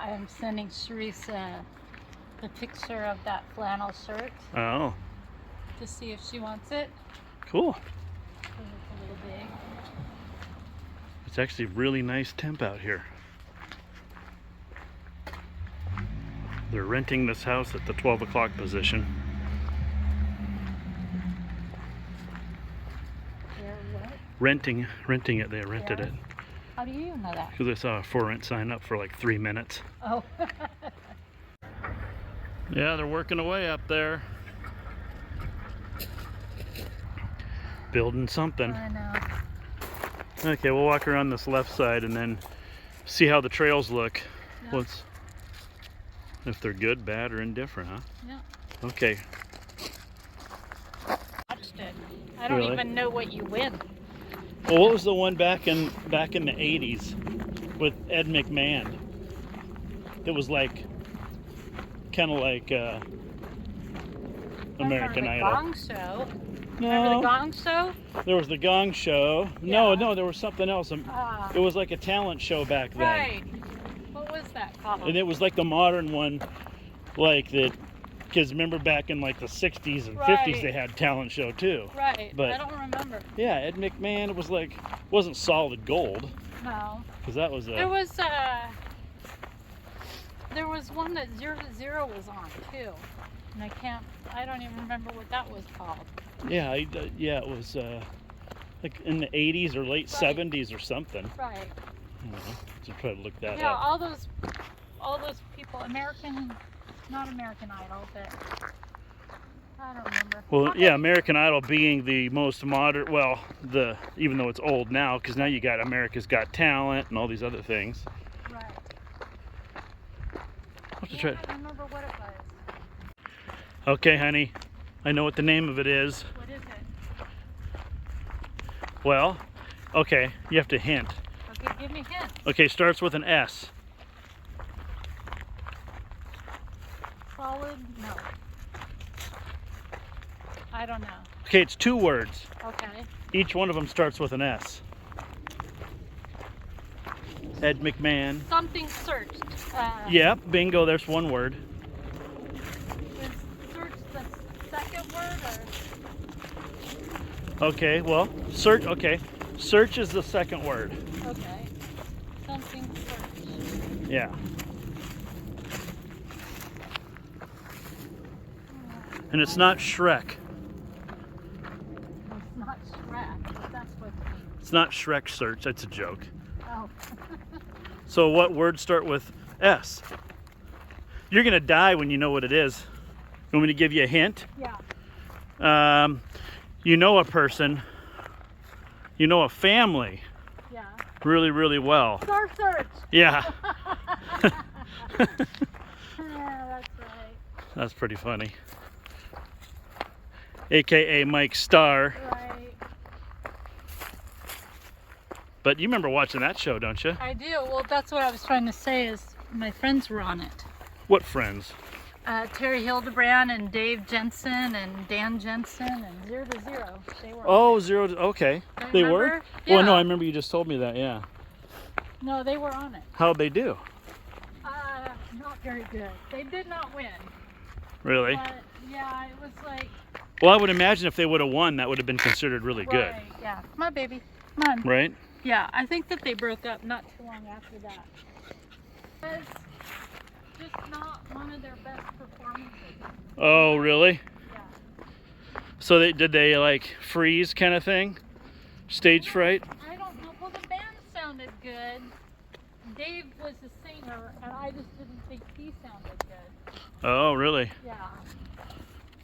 I'm sending Cerise the picture of that flannel shirt. Oh. To see if she wants it. Cool. It's a little big. It's actually really nice temp out here. They're renting this house at the 12 o'clock position. They're what? Renting it. They rented it. How do you know that? Because I saw a for rent sign up for like 3 minutes. Oh. Yeah, they're working away up there. Building something. I know. Okay, we'll walk around this left side and then see how the trails look. Yep. If they're good, bad, or indifferent, huh? Yeah. Okay. Watched it. I don't even know what you win. Well, what was the one back in the 80s with Ed McMahon? It was like kind of like American Idol. The Gong Show. No. Remember the Gong Show? There was the Gong Show. Yeah. No, there was something else. It was like a talent show back then. Right. What was that called? And it was like the modern one, like that. Because remember back in like the 60s and 50s, they had talent show too. Right. But I don't remember. yeah, Ed McMahon. It was like wasn't solid gold. No. Because that was There was one that 0 to 0 was on too, and I don't even remember what that was called. Yeah, it was like in the 80s or late 70s or something. Right. I don't know. So try to look that Yeah, up. all those people, not American Idol, but I don't remember. Well, yeah, American Idol being the most modern. Well, even though it's old now, because now you got America's Got Talent and all these other things. Right. I'll have to try. I don't remember what it was. Okay, honey, I know what the name of it is. What is it? Well, okay, you have to hint. Okay, give me hints. Okay, starts with an S. Solid? No. I don't know. Okay, it's 2 words. Okay. Each one of them starts with an S. Ed McMahon. Something searched. Yep, bingo, there's 1 word. Is search the second word Okay, well, search, okay. Search is the second word. or? Okay. Something search. Yeah. And it's not Shrek. It's not Shrek. That's what it means. It's not Shrek search, that's a joke. Oh. So what words start with S? You're gonna die when you know what it is. You want me to give you a hint? Yeah. You know a person, you know a family Yeah. really, really well. Star Search. Yeah. Yeah, that's right. That's pretty funny. AKA Mike Starr. Right. But you remember watching that show, don't you? I do. Well, that's what I was trying to say is my friends were on it. What friends? Terry Hildebrand and Dave Jensen and Dan Jensen and 0 to 0. They were Oh, on it. 0 to, okay. Don't They you were? remember? Well, no, Yeah. I remember you just told me that, yeah. No, they were on it. How'd they do? Not very good. They did not win. Really? But yeah, it was like. Well, I would imagine if they would have won, that would have been considered really good. Right, yeah. Come on, baby. Come on. Right? Yeah, I think that they broke up not too long after that. It was just not one of their best performances. Oh, really? Yeah. So did they like freeze kind of thing? Stage fright? I don't know. Well, the band sounded good. Dave was the singer, and I just didn't think he sounded good. Oh, really? Yeah.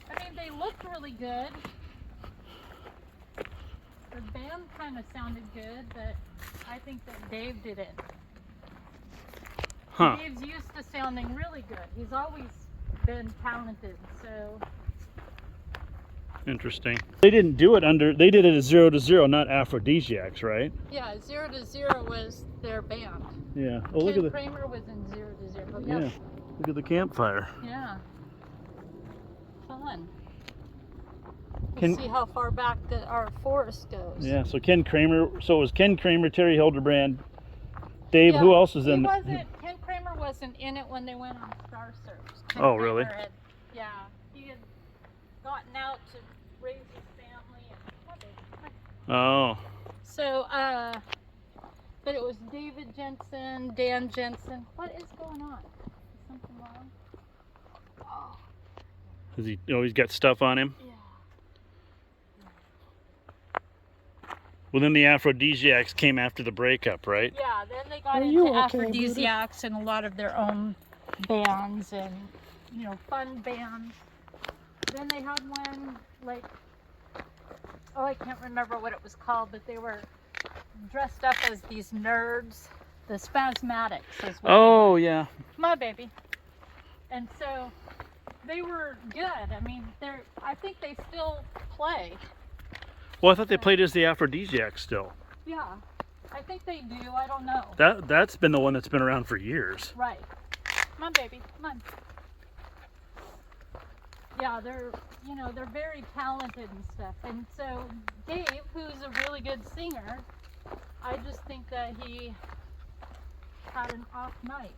I mean, they looked really good. The band kind of sounded good, but I think that Dave did it. Huh. Dave's used to sounding really good. He's always been talented, so. Interesting. They didn't do it they did it as 0 to 0, not Aphrodisiacs, right? Yeah, 0 to 0 was their band. Yeah. Oh, look Ken at Kramer was in 0 to 0. yeah. Look at the campfire. Yeah. Fun. Can- We'll see how far back our forest goes. Yeah, so Ken Kramer, so it was Ken Kramer, Terry Hildebrand, Dave, who else was in Ken Kramer was wasn't in it when they went on Star Search. Oh, really? Yeah, he had gotten out to raise his family. And, Oh. so, but it was David Jensen, Dan Jensen. What is going on? Is something wrong? Oh. Has he always got stuff on him? Yeah. Well, then the aphrodisiacs came after the breakup, right? Yeah, then they got into aphrodisiacs and a lot of their own bands and, you know, fun bands. Then they had one, like, oh, I can't remember what it was called, but they were dressed up as these nerds. The Spasmatics is what Oh, yeah. my baby. And so they were good. I mean, I think they still play. Well, I thought they played as the aphrodisiacs still. Yeah, I think they do. I don't know. That's been the one that's been around for years. Right. Come on, baby. Come on. Yeah, they're very talented and stuff. And so Dave, who's a really good singer, I just think that he had an off night.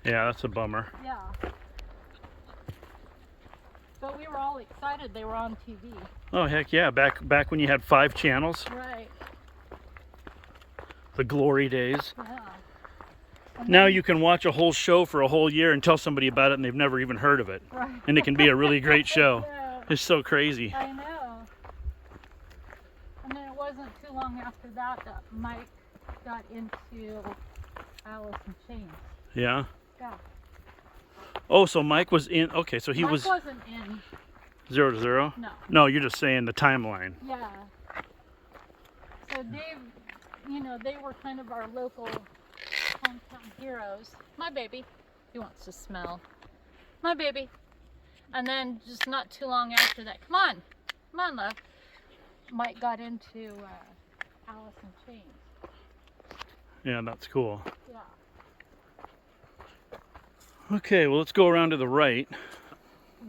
Yeah, that's a bummer. Yeah. But we were all excited they were on TV. Oh, heck yeah. Back when you had 5 channels. Right. The glory days. Yeah. Now you can watch a whole show for a whole year and tell somebody about it and they've never even heard of it. Right. And it can be a really great show. Yeah. It's so crazy. I know. And then it wasn't too long after that Mike got into Alice in Chains. Yeah. Yeah. Oh, so Mike was in. Okay, so Mike wasn't in. 0 to 0? No. No, you're just saying the timeline. Yeah. So Dave, they were kind of our local hometown heroes. My baby. He wants to smell. My baby. And then just not too long after that, come on, love. Mike got into Alice in Chains. Yeah, that's cool. Yeah. Okay, well, let's go around to the right. Oh,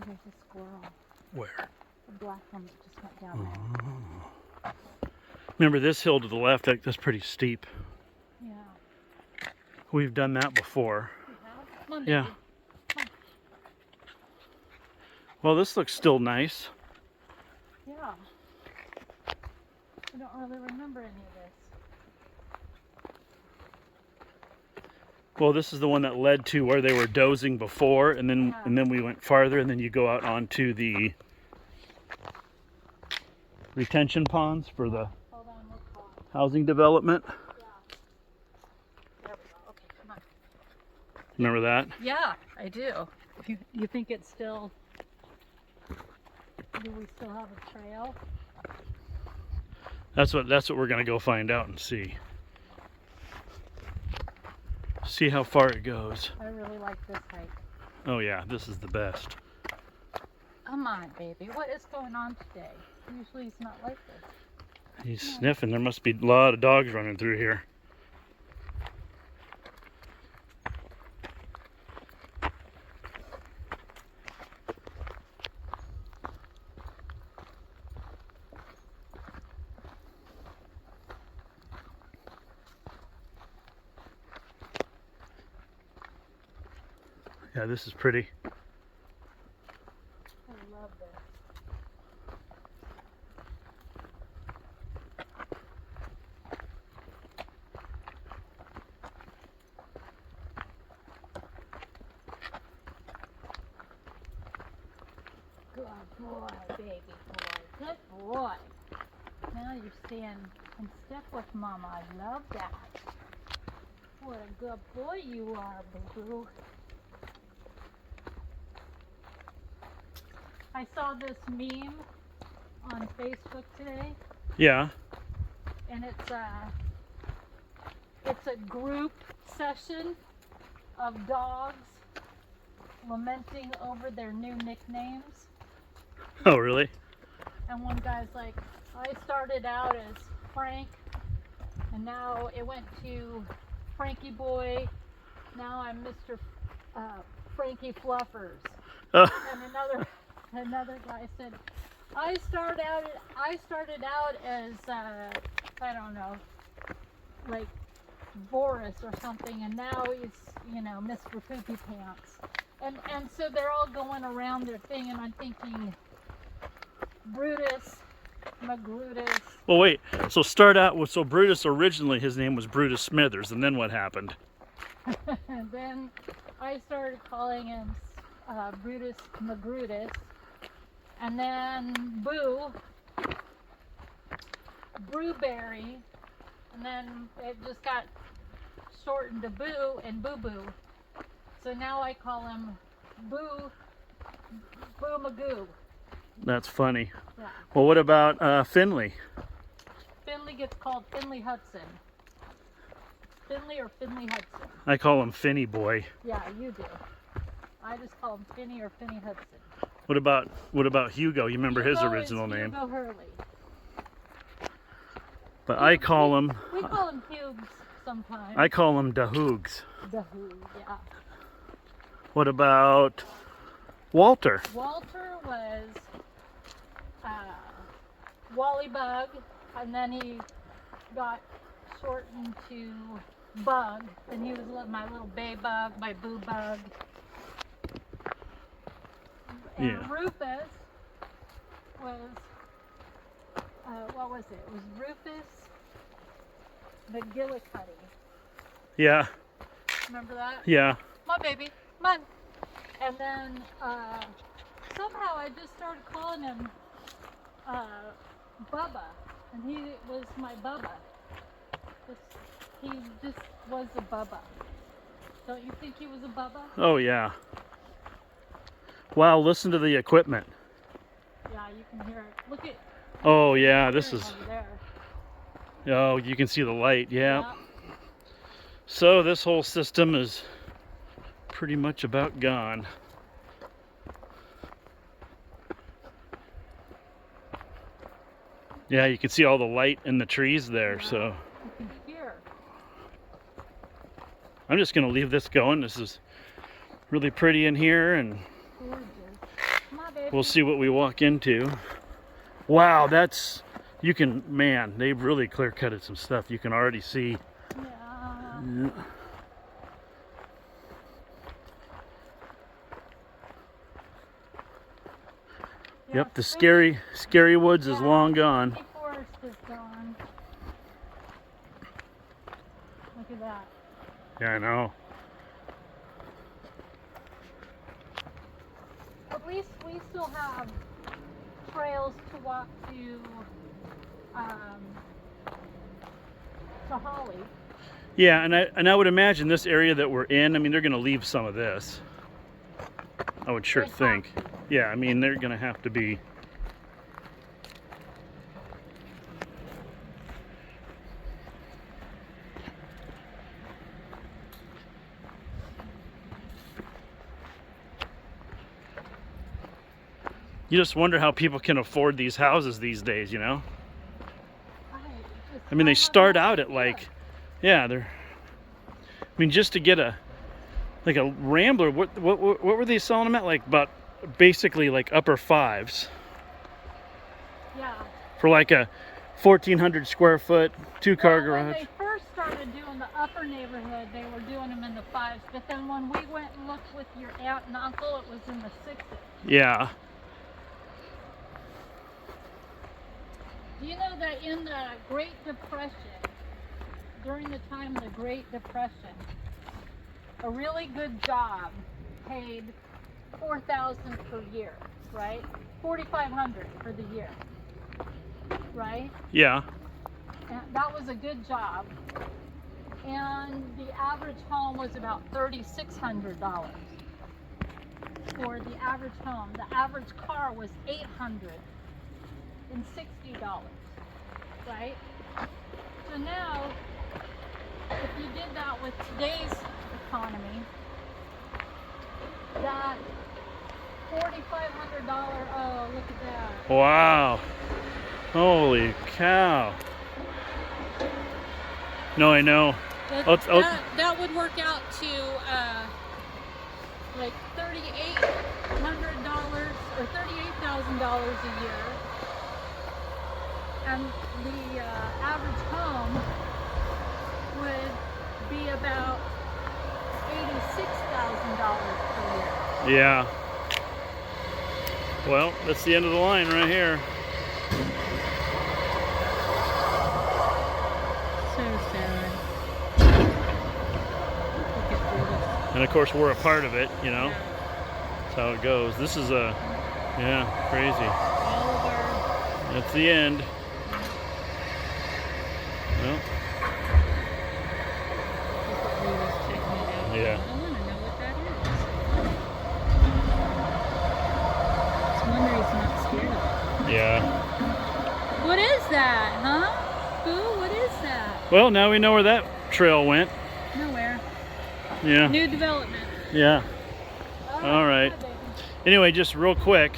there's a squirrel. Where? The black one that just went down there. Remember this hill to the left? That's pretty steep. Yeah. We've done that before. You have? Come on, baby. Yeah. Well, this looks still nice. Yeah. I don't really remember any of this. Well, this is the one that led to where they were dozing before, and then we went farther, and then you go out onto the retention ponds for the Hold on, we'll call it. housing development. Yeah. There we go. Okay, come on. Remember that? Yeah, I do. You think it's still... Do we still have a trail? That's what we're gonna go find out and see. See how far it goes. I really like this hike. Oh yeah, this is the best. Come on, baby. What is going on today? Usually it's not like this. He's sniffing. There must be a lot of dogs running through here. Yeah, this is pretty. I love this. Good boy, baby boy. Good boy. Now you're staying in step with Mama. I love that. What a good boy you are, boo-boo. I saw this meme on Facebook today, Yeah. and it's a group session of dogs lamenting over their new nicknames. Oh, really? And one guy's like, I started out as Frank, and now it went to Frankie Boy. Now I'm Mr. Frankie Fluffers. And another guy said, I started out as I don't know, like Boris or something, and now it's, you know, Mr. Poopy Pants. And so they're all going around their thing, and I'm thinking, Brutus, Magrutus. Well, wait. So start out with, so Brutus originally, his name was Brutus Smithers, and then what happened? And then I started calling him Brutus Magrutus, and then Brewberry, and then it just got shortened to Boo and Boo Boo. So now I call him Boo Magoo. That's funny. Yeah. Well, what about Finley? Finley gets called Finley Hudson. Finley or Finley Hudson. I call him Finny Boy. Yeah, you do. I just call him Finny or Finny Hudson. What about Hugo? You remember his Hugo original is name? Hugo Hurley. But I call him. We call him Hughes sometimes. I call him Dahoogs. Dahoo, yeah. What about Walter? Walter was Wally Bug, and then he got shortened to Bug, and he was my little Bay Bug, my Boo Bug. And Yeah. Rufus was, what was it? It was Rufus McGillicuddy. Yeah. Remember that? Yeah. My baby, come on. And then somehow I just started calling him Bubba, and he was my Bubba. He just was a Bubba. Don't you think he was a Bubba? Oh yeah. Wow, listen to the equipment. Yeah, you can hear it. Look at. Oh yeah, this is. Over there. Oh, you can see the light. Yeah. Yeah. So this whole system is pretty much about gone. Yeah, you can see all the light in the trees there. Yeah. So You can hear. I'm just gonna leave this going. This is really pretty in here, and Gorgeous. Come on, baby. we'll see what we walk into. Wow, that's, you can, man, they've really clear cutted some stuff. You can already see. Yeah. Yeah. Yep, the scary woods is long gone. The forest is gone. Look at that. Yeah, I know. At least we still have trails to walk to Holly. Yeah, and I would imagine this area that we're in, I mean, they're going to leave some of this. I would sure They have think. to. Yeah, I mean, they're going to have to be. You just wonder how people can afford these houses these days, you know? I mean, they start out at like, yeah, they're, I mean, just to get a Rambler, what were they selling them at? Like about basically like upper fives. Yeah. For like a 1,400 square foot, 2-car Well, when garage. they first started doing the upper neighborhood, they were doing them in the 5s. But then when we went and looked with your aunt and uncle, it was in the 6s. Yeah. Do you know that in the Great Depression, during the time of the Great Depression, a really good job paid $4,000 per year, right? $4,500 for the year, right? Yeah. And that was a good job. And the average home was about $3,600 for the average home. The average car was $860, right? So now, if you did that with today's economy, that $4,500, oh, look at that. Wow. Holy cow. No, I know. That would work out to like $3,800 or $38,000 a year. And the average home would about $86,000 per year. Yeah. Well, that's the end of the line right here. So sad. Look at this. And of course, we're a part of it, you know. Yeah. That's how it goes. This is a, yeah, crazy. All of our, That's the end. Well, yeah. I want to know what that is. It's one he's not scared of. Yeah. What is that, huh? Boo, what is that? Well, now we know where that trail went. Nowhere. Yeah. New development. Yeah. All right. Anyway, just real quick,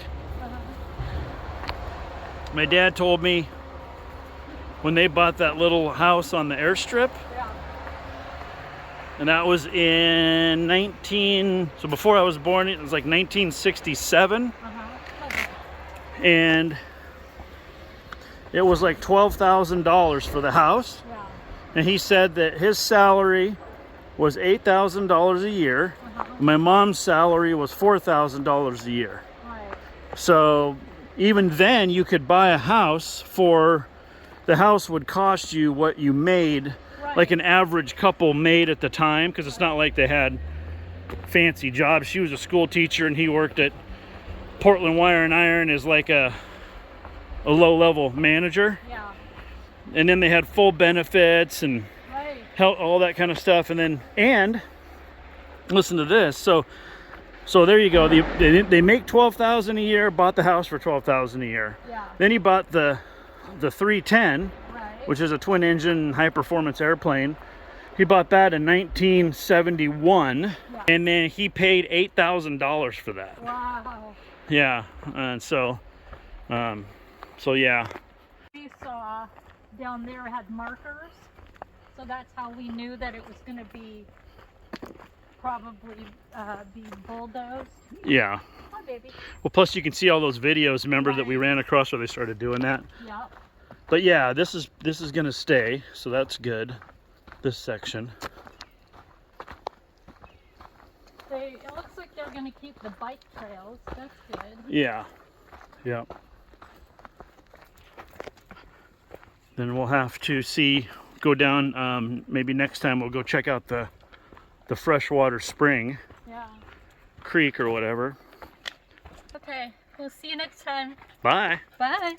my dad told me when they bought that little house on the airstrip, Yeah. and that was in so before I was born, it was like 1967, and it was like $12,000 for the house, Yeah. and he said that his salary was $8,000 a year. My mom's salary was $4,000 a year. Right. So even then you could buy a house for, the house would cost you what you made, Right. like an average couple made at the time, because it's not like they had fancy jobs. She was a school teacher and he worked at Portland Wire and Iron as like a low-level manager. Yeah. And then they had full benefits and Right. all that kind of stuff. And listen to this. So there you go. They make $12,000 a year. Bought the house for $12,000 a year. Yeah. Then he bought the 310, Right. which is a twin-engine high-performance airplane. He bought that in 1971, Yeah. and then he paid $8,000 for that. Wow. Yeah, and so yeah. We saw down there had markers, so that's how we knew that it was going to be probably be bulldozed. Yeah. Hi, baby. Well, plus you can see all those videos, remember, that we ran across where they started doing that. Yep. But yeah, this is going to stay, so that's good. This section. It looks like they're going to keep the bike trails. That's good. Yeah. Yeah. Then we'll have to go down, maybe next time we'll go check out the freshwater spring, Yeah. creek or whatever. Okay. We'll see you next time. Bye. Bye.